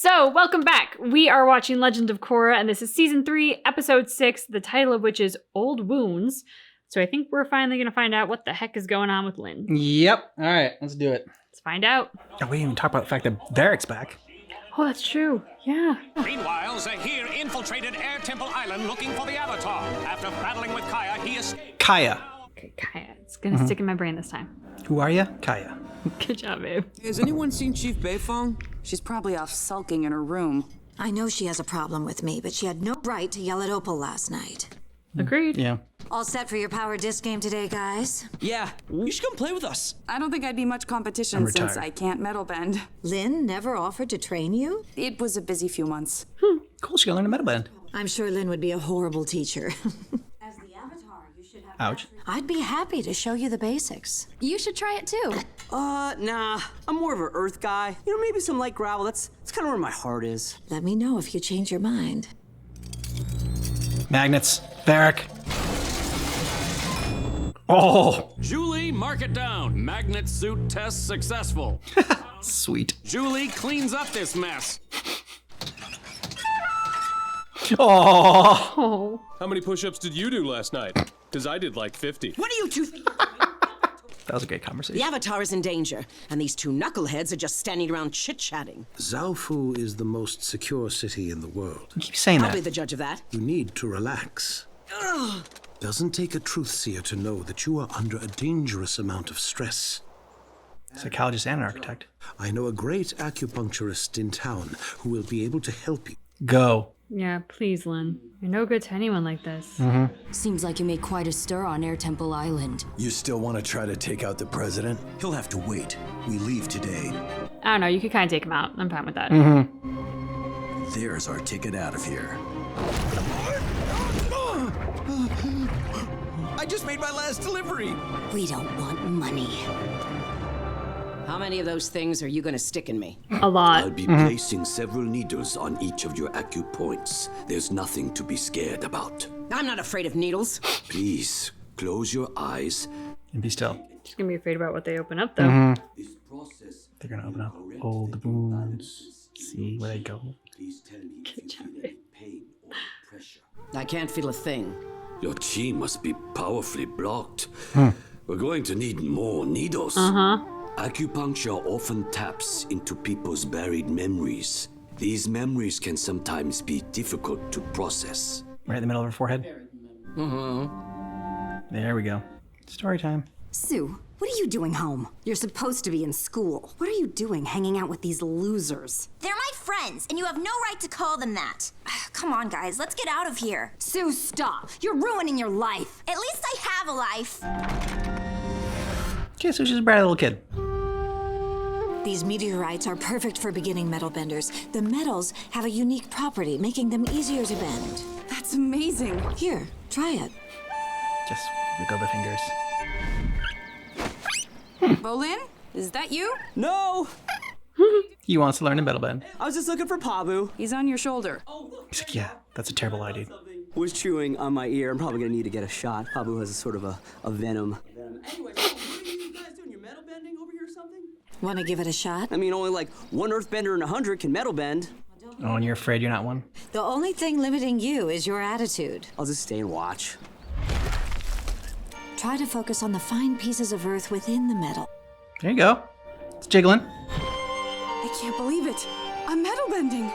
So, welcome back. We are watching Legend of Korra, and this is Season 3, Episode 6, the title of which is Old Wounds. So I think we're finally going to find out what the heck is going on with Lin. Yep. All right, let's do it. Let's find out. Oh, we didn't even talk about the fact that Varric's back. Oh, that's true. Yeah. Meanwhile, Zahir infiltrated Air Temple Island looking for the Avatar. After battling with Kaya, he escaped. Kaya. Okay, Kaya. It's going to stick in my brain this time. Who are you? Kaya. Good job, babe. Has anyone seen Chief Beifong? She's probably off sulking in her room. I know she has a problem with me, but she had no right to yell at Opal last night. Agreed. Yeah. All set for your power disc game today, guys? Yeah, you should come play with us. I don't think I'd be much competition I'm since retired. I can't metal bend. Lynn never offered to train you? It was a busy few months. Cool, she gotta learn a metal bend. I'm sure Lynn would be a horrible teacher. As the Avatar, you should have... Ouch. I'd be happy to show you the basics. You should try it too. Nah. I'm more of an earth guy. You know, maybe some light gravel. That's kind of where my heart is. Let me know if you change your mind. Magnets. Varric. Oh, Julie, mark it down. Magnet suit test successful. sweet. Julie cleans up this mess. Oh. Oh. How many push-ups did you do last night? Because I did like 50. What are you two? That was a great conversation. The Avatar is in danger, and these two knuckleheads are just standing around chit-chatting. Zaofu is the most secure city in the world. You keep saying I'll be that. the judge of that. You need to relax. Doesn't take a truth seer to know that you are under a dangerous amount of stress. Psychologist and an architect. I know a great acupuncturist in town who will be able to help you. Go. Yeah, please, Lin. You're no good to anyone like this. Seems like you made quite a stir on Air Temple Island. You still want to try to take out the president? He'll have to wait. We leave today. I don't know. You could kind of take him out. I'm fine with that. There's our ticket out of here. I just made my last delivery. We don't want money. How many of those things are you gonna stick in me? A lot. I'll be placing several needles on each of your acupoints. There's nothing to be scared about. I'm not afraid of needles. Please, close your eyes. And be still. She's going to be afraid about what they open up, though. This process. They're gonna open up old wounds. See where they go. Please tell me if you feel any pain or pressure. I can't feel a thing. Your chi must be powerfully blocked. We're going to need more needles. Acupuncture often taps into people's buried memories. These memories can sometimes be difficult to process. Right in the middle of her forehead. There we go. Story time. Sue, what are you doing home? You're supposed to be in school. What are you doing hanging out with these losers? They're my friends, and you have no right to call them that. Come on, guys, let's get out of here. Sue, stop. You're ruining your life. At least I have a life. Okay, so she's a bratty little kid. These meteorites are perfect for beginning metal benders. The metals have a unique property, making them easier to bend. That's amazing. Here, try it. Just wiggle the fingers. Bolin, is that you? No! He wants to learn a metal bend. I was just looking for Pabu. He's on your shoulder. He's like, yeah, that's a terrible idea. Was chewing on my ear. I'm probably gonna need to get a shot. Pabu has a sort of a venom. Anyway, what are you guys doing? You're metal bending over here or something? Want to give it a shot? I mean, only like one earthbender in 100 can metal bend. Oh, and you're afraid you're not one? The only thing limiting you is your attitude. I'll just stay and watch. Try to focus on the fine pieces of earth within the metal. There you go. It's jiggling. I can't believe it. I'm metal bending.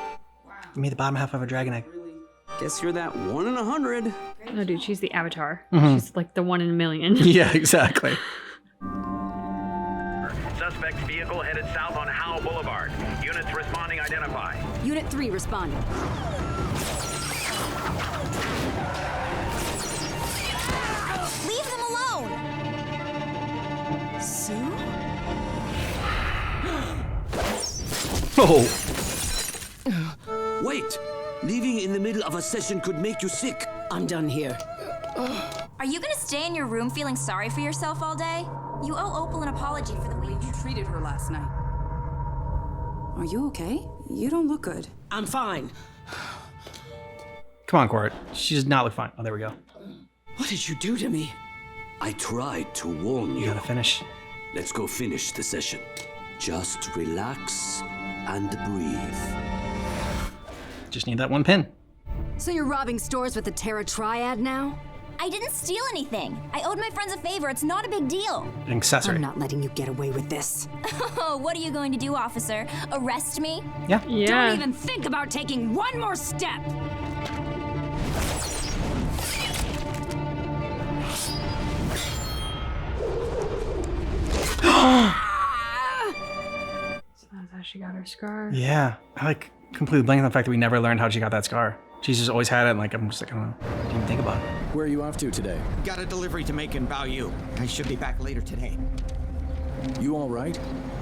You made the bottom half of a dragon egg. Guess you're that 1 in 100. No, dude, she's the Avatar. She's like the 1 in a million. Yeah, exactly. Suspect vehicle headed south on Howe Boulevard. Units responding identify. Unit 3 responding. Leave them alone. Sue? Oh. Wait! Leaving in the middle of a session could make you sick. I'm done here. Are you gonna stay in your room feeling sorry for yourself all day? You owe Opal an apology for the way You treated her last night. Are you okay? You don't look good. I'm fine. Come on, Korra. She does not look fine. Oh, there we go. What did you do to me? I tried to warn You you. gotta finish. Let's go finish the session. Just relax and breathe. Just need that one pin. So you're robbing stores with the Terra Triad now? I didn't steal anything. I owed my friends a favor. It's not a big deal. An accessory. I'm not letting you get away with this. Oh, what are you going to do, officer? Arrest me? Yeah. Don't even think about taking one more step. So that's how she got her scar. Yeah. I like completely blanking on the fact that we never learned how she got that scar. She's just always had it, and like, I'm just like, I don't know. I didn't even think about it. Where are you off to today? Got a delivery to make in Bayou. I should be back later today. You all right?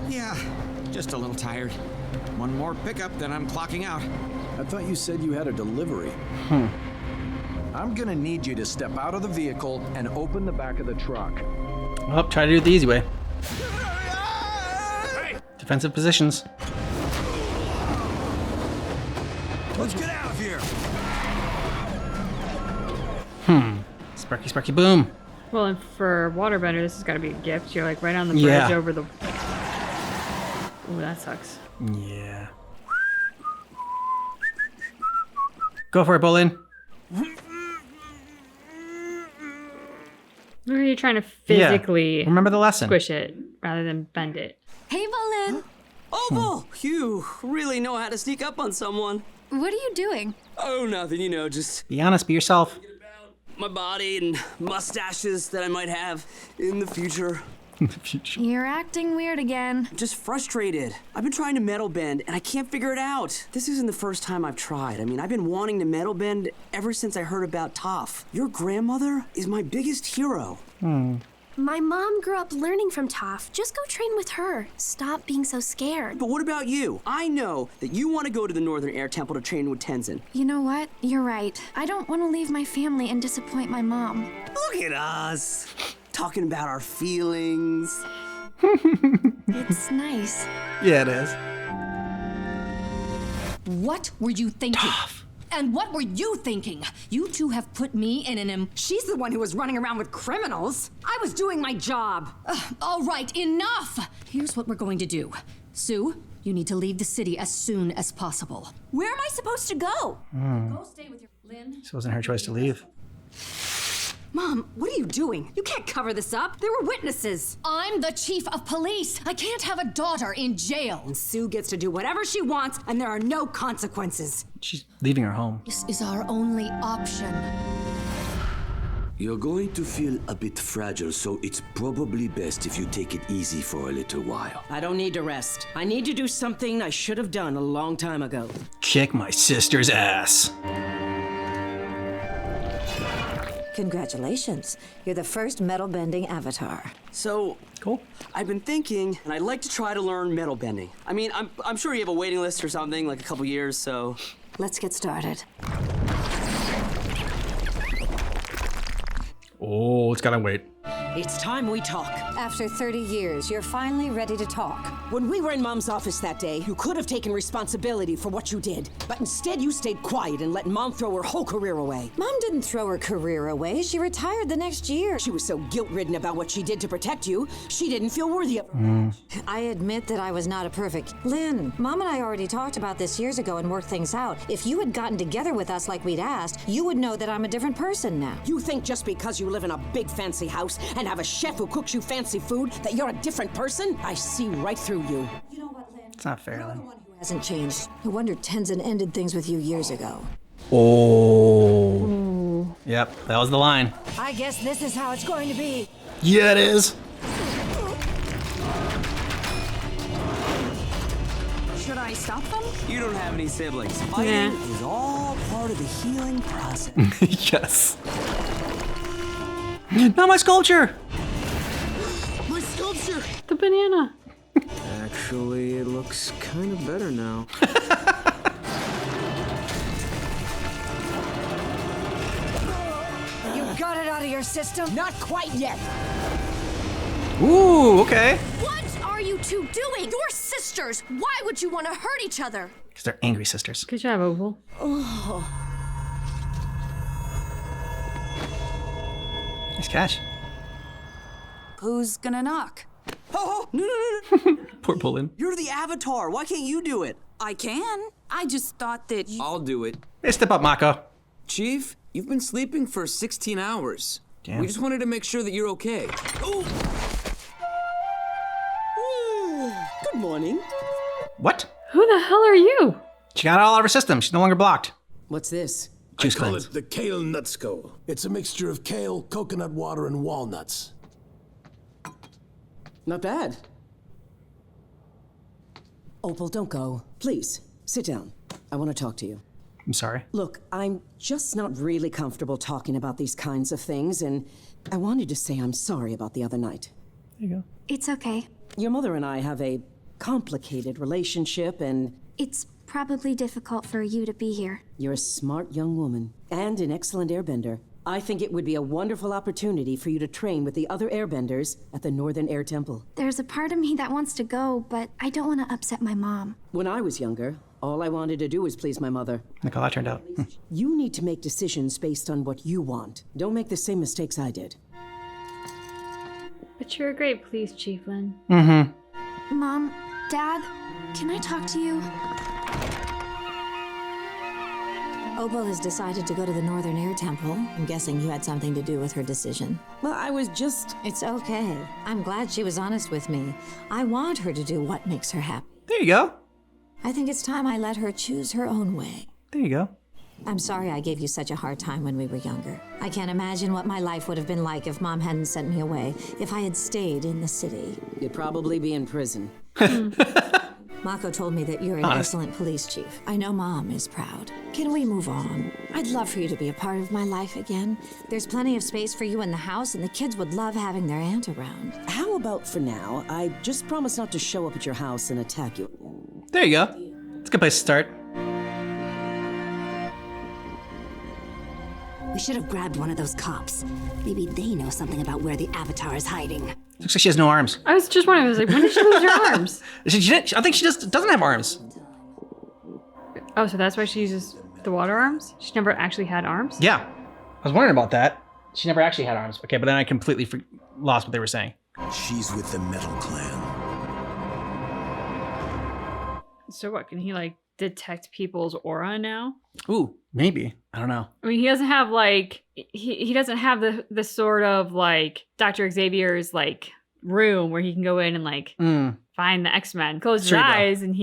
Yeah, just a little tired. One more pickup, then I'm clocking out. I thought you said you had a delivery. I'm gonna need you to step out of the vehicle and open the back of the truck. Well, try to do it the easy way. Defensive positions. Let's get out of here. Sparky, sparky, boom. Well, and for Waterbender, this has got to be a gift. You're like right on the bridge over the... Ooh, that sucks. Yeah. Go for it, Bolin. Or are you trying to physically remember the lesson. Squish it rather than bend it? Hey, Bolin. Opal, you really know how to sneak up on someone. What are you doing? Oh, nothing, you know, just Be honest, be yourself. my body and mustaches that I might have in the future. You're acting weird again. I'm just frustrated. I've been trying to metal bend and I can't figure it out. This isn't the first time I've tried. I mean, I've been wanting to metal bend ever since I heard about Toph. Your grandmother is my biggest hero. My mom grew up learning from Toph. Just go train with her. Stop being so scared. But what about you? I know that you want to go to the Northern Air Temple to train with Tenzin. You know what? You're right. I don't want to leave my family and disappoint my mom. Look at us, talking about our feelings. It's nice. Yeah, it is. What were you thinking? And what were you thinking? You two have put me in an She's the one who was running around with criminals. I was doing my job. All right, enough! Here's what we're going to do. Sue, you need to leave the city as soon as possible. Where am I supposed to go? Go stay with your Lynn. So it wasn't her choice to leave. Mom, what are you doing? You can't cover this up. There were witnesses. I'm the chief of police. I can't have a daughter in jail. And Sue gets to do whatever she wants, and there are no consequences. She's leaving her home. This is our only option. You're going to feel a bit fragile, so it's probably best if you take it easy for a little while. I don't need to rest. I need to do something I should have done a long time ago. Kick my sister's ass. Congratulations. You're the first metal bending avatar. So, cool. I've been thinking, and I'd like to try to learn metal bending. I mean, I'm sure you have a waiting list or something, like a couple years, so... Let's get started. Oh, it's gotta wait. It's time we talk. After 30 years, you're finally ready to talk. When we were in Mom's office that day, you could have taken responsibility for what you did. But instead, you stayed quiet and let Mom throw her whole career away. Mom didn't throw her career away. She retired the next year. She was so guilt-ridden about what she did to protect you, she didn't feel worthy of it. I admit that I was not a perfect... Lynn, Mom and I already talked about this years ago and worked things out. If you had gotten together with us like we'd asked, you would know that I'm a different person now. You think just because you live in a big fancy house and have a chef who cooks you fancy food that you're a different person? I see right through you. You know what, Lynn? It's not fair, Lynn. Hasn't changed. No wonder Tenzin ended things with you years ago. Oh. Yep, that was the line. I guess this is how it's going to be. Yeah, it is. Should I stop them? You don't have any siblings. Fighting is all part of the healing process. Yes. Not my sculpture! My sculpture! The banana. Actually, it looks kind of better now. You got it out of your system? Not quite yet. Ooh, okay. What are you two doing? You're sisters. Why would you want to hurt each other? Because they're angry sisters. Good job, Opal. Oh. Nice catch. Who's gonna knock? Oh, no. Poor Bolin. You're the Avatar. Why can't you do it? I can. I just thought that you... I'll do it. Hey, step up, Mako. Chief, you've been sleeping for 16 hours. Damn. We just wanted to make sure that you're okay. Good morning. What? Who the hell are you? She got it all out of her system. She's no longer blocked. What's this? Juice I call cleanse. it the kale nutsko. It's a mixture of kale, coconut water, and walnuts. Not bad. Opal, don't go. Please, sit down. I want to talk to you. I'm sorry. Look, I'm just not really comfortable talking about these kinds of things, and I wanted to say I'm sorry about the other night. There you go. It's okay. Your mother and I have a complicated relationship, and It's probably difficult for you to be here. you're a smart young woman and an excellent airbender. I think it would be a wonderful opportunity for you to train with the other airbenders at the Northern Air Temple. There's a part of me that wants to go, but I don't want to upset my mom. When I was younger, all I wanted to do was please my mother. Look how that turned out. You need to make decisions based on what you want. Don't make the same mistakes I did. But you're a great police chief, Lynn. Mm-hmm. Mom, Dad, can I talk to you? Opal has decided to go to the Northern Air Temple. I'm guessing you had something to do with her decision. Well, I was just... It's okay. I'm glad she was honest with me. I want her to do what makes her happy. There you go. I think it's time I let her choose her own way. There you go. I'm sorry I gave you such a hard time when we were younger. I can't imagine what my life would have been like if Mom hadn't sent me away, if I had stayed in the city. You'd probably be in prison. Mako told me that you're an excellent police chief. I know Mom is proud. Can we move on? I'd love for you to be a part of my life again. There's plenty of space for you in the house, and the kids would love having their aunt around. How about for now, I just promise not to show up at your house and attack you. There you go. It's a good place to start. We should have grabbed one of those cops. Maybe they know something about where the Avatar is hiding. Looks like she has no arms. I was just wondering, I was like, when did she lose her arms? I think she just doesn't have arms. Oh, so that's why she uses the water arms? She never actually had arms? Yeah. I was wondering about that. She never actually had arms. Okay, but then I completely lost what they were saying. She's with the Metal Clan. So what, can he like detect people's aura now? Ooh, maybe. I don't know. I mean, he doesn't have like he doesn't have the sort of like Dr. Xavier's like room where he can go in and like find the X-Men. Close his eyes and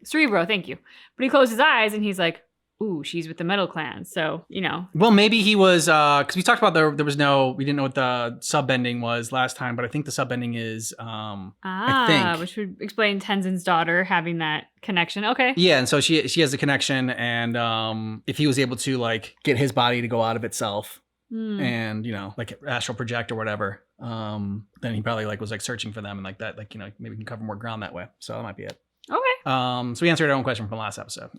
Cerebro, thank you. But he closed his eyes and he's like, ooh, she's with the Metal Clan. So, you know. Well, maybe he was, because we talked about we didn't know what the subbending was last time, but I think the subbending is, I think. Which would explain Tenzin's daughter having that connection. Okay. Yeah, and so she has a connection, and if he was able to like get his body to go out of itself and, you know, like astral project or whatever, then he probably like was like searching for them and like that, like, you know, maybe we can cover more ground that way. So that might be it. Okay. So we answered our own question from last episode.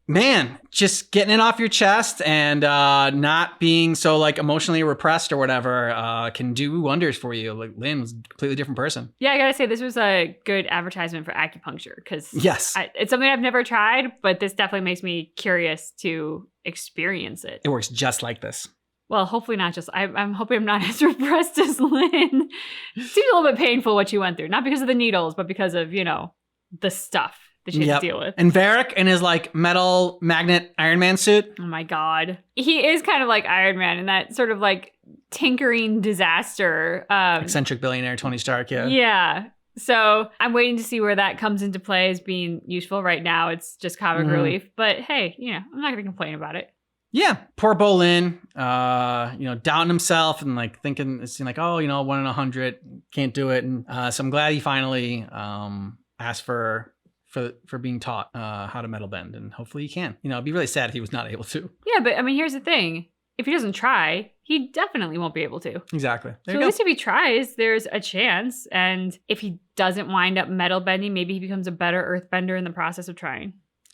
Man, just getting it off your chest and not being so like emotionally repressed or whatever can do wonders for you. Like Lynn was a completely different person. Yeah, I gotta say this was a good advertisement for acupuncture because yes, it's something I've never tried, but this definitely makes me curious to experience it. It works just like this. Well, hopefully not just. I'm hoping I'm not as repressed as Lynn. It seems a little bit painful what you went through, not because of the needles, but because of, you know, the stuff that she had to deal with. And Varric in his like metal magnet Iron Man suit. Oh my God. He is kind of like Iron Man in that sort of like tinkering disaster. Eccentric billionaire Tony Stark, yeah. Yeah. So I'm waiting to see where that comes into play as being useful. Right now, it's just comic relief. But hey, you know, I'm not going to complain about it. Yeah, poor Bolin, you know, doubting himself and like thinking, it's like, oh, you know, 1 in 100, can't do it. And so I'm glad he finally asked for being taught how to metal bend, and hopefully he can. You know, it'd be really sad if he was not able to. Yeah, but I mean, here's the thing: if he doesn't try, he definitely won't be able to. Exactly. So at least if he tries, there's a chance. And if he doesn't wind up metal bending, maybe he becomes a better earthbender in the process of trying.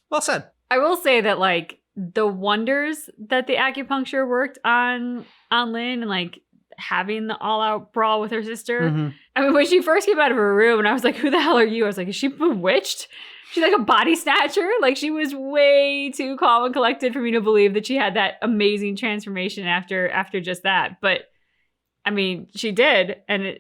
Well said. I will say that like the wonders that the acupuncture worked on Lynn and like having the all-out brawl with her sister. I mean, when she first came out of her room and I was like, who the hell are you? I was like, is she bewitched? She's like a body snatcher. Like she was way too calm and collected for me to believe that she had that amazing transformation after just that. But I mean, she did, and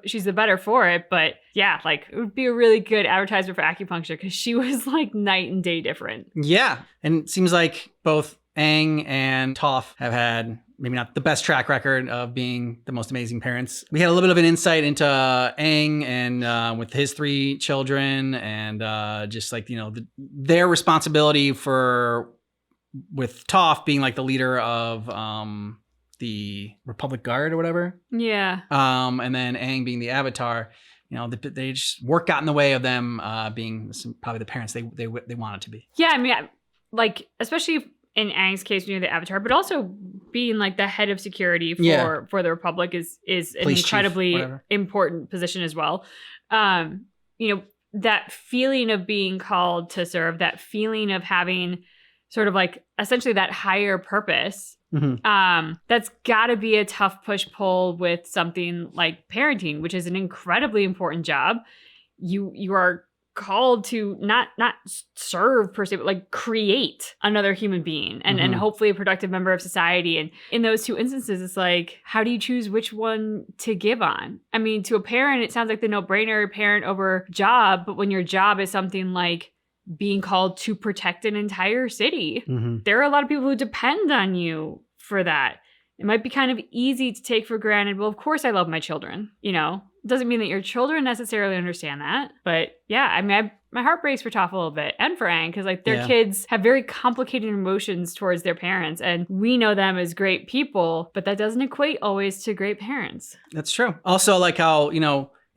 she's the better for it. But yeah, like it would be a really good advertisement for acupuncture because she was like night and day different. Yeah, and it seems like both Aang and Toph have had maybe not the best track record of being the most amazing parents. We had a little bit of an insight into Aang and with his 3 children and just like, their responsibility with Toph being like the leader of the Republic Guard or whatever. Yeah. And then Aang being the Avatar. They just work got in the way of them being probably the parents they wanted to be. Yeah, I mean, like especially in Aang's case, the Avatar, but also being like the head of security for the Republic is an Police incredibly chief, important position as well. That feeling of being called to serve, that feeling of having sort of like essentially that higher purpose. Mm-hmm. That's got to be a tough push-pull with something like parenting, which is an incredibly important job. You are called to not serve per se, but like create another human being and hopefully a productive member of society. And in those 2 instances, it's like, how do you choose which one to give on? I mean, to a parent, it sounds like the no-brainer, parent over job. But when your job is something like being called to protect an entire city, there are a lot of people who depend on you for that. It might be kind of easy to take for granted. Well, of course I love my children, It doesn't mean that your children necessarily understand that. But yeah, I mean, my heart breaks for Toph a little bit and for Aang because like their kids have very complicated emotions towards their parents. And we know them as great people, but that doesn't equate always to great parents. That's true. Also, like how,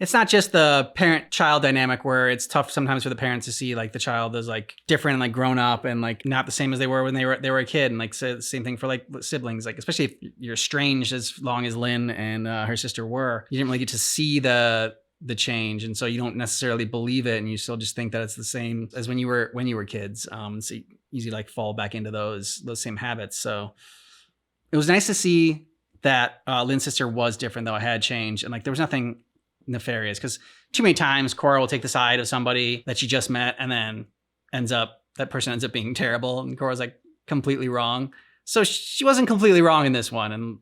it's not just the parent-child dynamic where it's tough sometimes for the parents to see like the child is like different and like grown up and like not the same as they were when they were a kid. And like so the same thing for like siblings, like especially if you're estranged as long as Lin and her sister were, you didn't really get to see the change, and so you don't necessarily believe it, and you still just think that it's the same as when you were kids. So you easy like fall back into those same habits. So it was nice to see that Lin's sister was different, though it had changed, and like there was nothing nefarious, because too many times Korra will take the side of somebody that she just met and then that person ends up being terrible, and Korra's like completely wrong. So she wasn't completely wrong in this one, and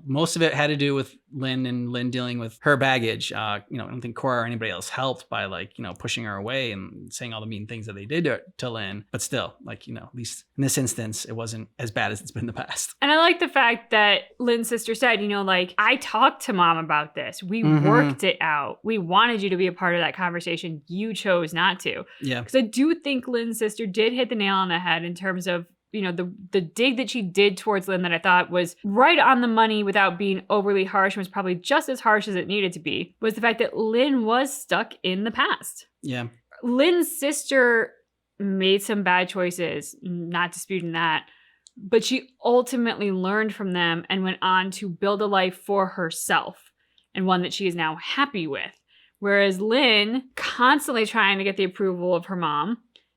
most of it had to do with Lin and Lin dealing with her baggage. I don't think Korra or anybody else helped by like pushing her away and saying all the mean things that they did to Lin. But still, like at least in this instance, it wasn't as bad as it's been in the past. And I like the fact that Lin's sister said, like I talked to mom about this. We worked it out. We wanted you to be a part of that conversation. You chose not to. Yeah, because I do think Lin's sister did hit the nail on the head in terms of the dig that she did towards Lin that I thought was right on the money without being overly harsh, and was probably just as harsh as it needed to be, was the fact that Lin was stuck in the past. Yeah. Lin's sister made some bad choices, not disputing that, but she ultimately learned from them and went on to build a life for herself, and one that she is now happy with. Whereas Lin, constantly trying to get the approval of her mom,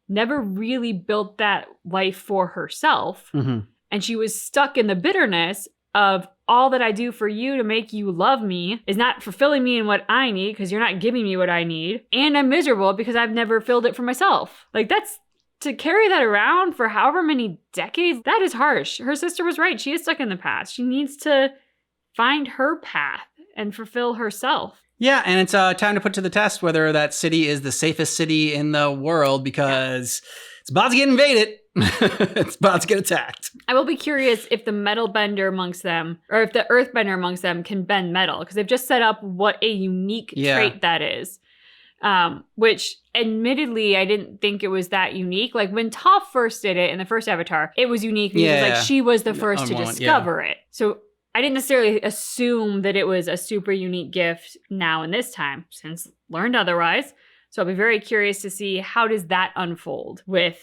never really built that life for herself. And she was stuck in the bitterness of all that I do for you to make you love me is not fulfilling me in what I need because you're not giving me what I need. And I'm miserable because I've never filled it for myself. Like that's to carry that around for however many decades, that is harsh. Her sister was right. She is stuck in the past. She needs to find her path and fulfill herself. Yeah, and it's time to put to the test whether that city is the safest city in the world, because it's about to get invaded. It's about to get attacked. I will be curious if the metal bender amongst them, or if the earth bender amongst them can bend metal, because they've just set up what a unique trait that is. Which admittedly, I didn't think it was that unique. Like when Toph first did it in the first Avatar, it was unique because like she was the first to discover it. So I didn't necessarily assume that it was a super unique gift now in this time, since learned otherwise. So I'll be very curious to see how does that unfold with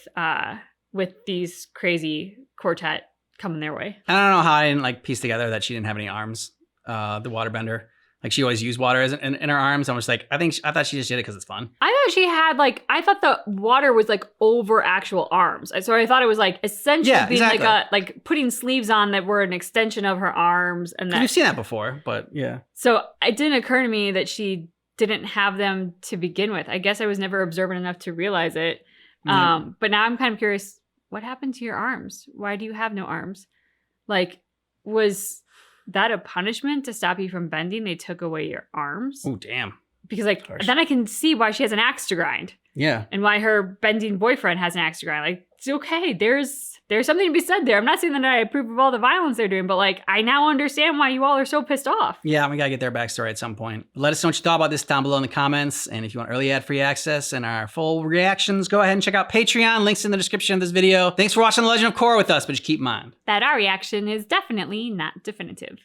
these crazy quartet coming their way. I don't know how I didn't like piece together that she didn't have any arms, the waterbender. Like she always used water in her arms. I was like, I thought she just did it because it's fun. I thought she had I thought the water was like over actual arms. So I thought it was like essentially being like putting sleeves on that were an extension of her arms. And that we've seen that before, but yeah. So it didn't occur to me that she didn't have them to begin with. I guess I was never observant enough to realize it. But now I'm kind of curious, what happened to your arms? Why do you have no arms? Like, was that a punishment to stop you from bending? They took away your arms? Oh, damn. Because like, then I can see why she has an axe to grind. Yeah. And why her bending boyfriend has an axe to grind. Like, it's okay. There's something to be said there. I'm not saying that I approve of all the violence they're doing, but like, I now understand why you all are so pissed off. Yeah, we gotta get their backstory at some point. Let us know what you thought about this down below in the comments. And if you want early ad-free access and our full reactions, go ahead and check out Patreon. Links in the description of this video. Thanks for watching The Legend of Korra with us, but just keep in mind that our reaction is definitely not definitive.